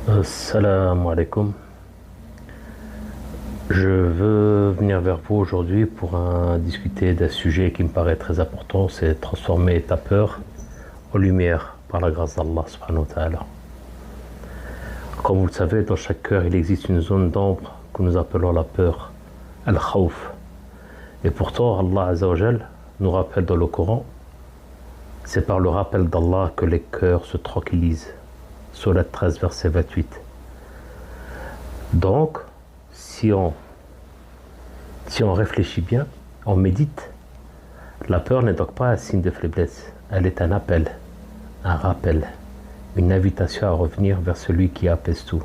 Assalamu alaikum. Je veux venir vers vous aujourd'hui pour discuter d'un sujet qui me paraît très important, c'est transformer ta peur en lumière par la grâce d'Allah subhanahu wa ta'ala. Comme vous le savez, dans chaque cœur, il existe une zone d'ombre que nous appelons la peur, al-khawf. Et pourtant, Allah Azza wa Jal nous rappelle dans le Coran, c'est par le rappel d'Allah que les cœurs se tranquillisent. Sourate 13, verset 28. Donc, si on réfléchit bien, on médite, la peur n'est donc pas un signe de faiblesse, elle est un appel, un rappel, une invitation à revenir vers celui qui apaise tout.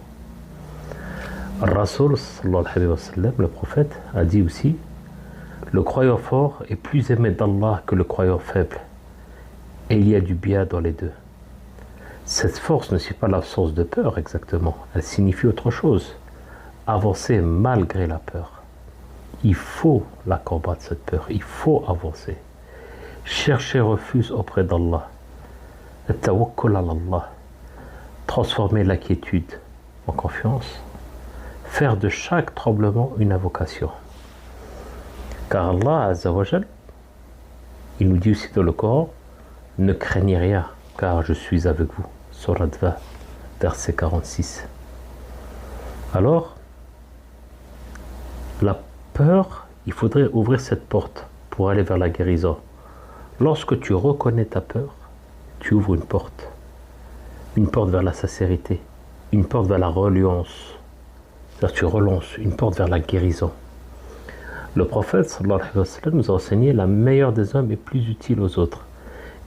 Rasoul, sallallahu alayhi wa sallam, le prophète, a dit aussi, le croyant fort est plus aimé d'Allah que le croyant faible, et il y a du bien dans les deux. Cette force ne signifie pas l'absence de peur exactement, elle signifie autre chose. Avancer malgré la peur. Il faut la combattre cette peur, il faut avancer. Chercher refuge auprès d'Allah. Tawakkul ala Allah. Transformer l'inquiétude en confiance. Faire de chaque tremblement une invocation. Car Allah Azza wa Jal, il nous dit aussi dans le Coran, ne craignez rien, car je suis avec vous. Sourate 20, verset 46. Alors, la peur, il faudrait ouvrir cette porte pour aller vers la guérison. Lorsque tu reconnais ta peur, tu ouvres une porte vers la sincérité, une porte vers la reliance. C'est-à-dire tu relances une porte vers la guérison. Le prophète sallallahu alayhi wa sallam nous a enseigné la meilleure des hommes est plus utile aux autres.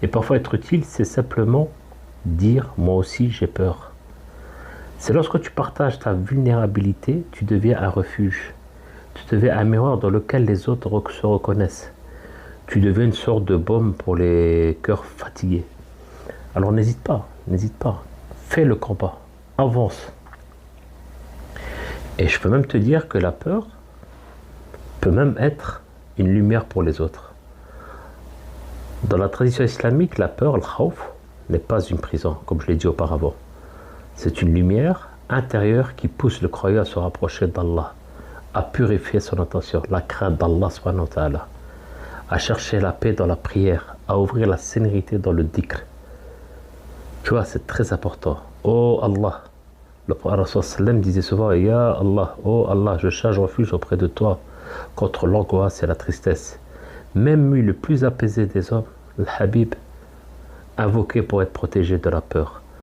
Et parfois être utile, c'est simplement dire moi aussi j'ai peur. C'est lorsque tu partages ta vulnérabilité, tu deviens un refuge. Tu deviens un miroir dans lequel les autres se reconnaissent. Tu deviens une sorte de baume pour les cœurs fatigués. Alors n'hésite pas. Fais le combat, avance. Et je peux même te dire que la peur peut même être une lumière pour les autres. Dans la tradition islamique, la peur, le khawf, n'est pas une prison, comme je l'ai dit auparavant. C'est une lumière intérieure qui pousse le croyant à se rapprocher d'Allah, à purifier son intention, la crainte d'Allah subhanahu wa ta'ala, à chercher la paix dans la prière, à ouvrir la sérénité dans le dhikr. Tu vois, c'est très important. Oh Allah, le prophète sallam disait souvent, Ya Allah, oh Allah, je cherche refuge auprès de toi contre l'angoisse et la tristesse. Même lui, le plus apaisé des hommes, le Habib, invoqué pour être protégé de la peur.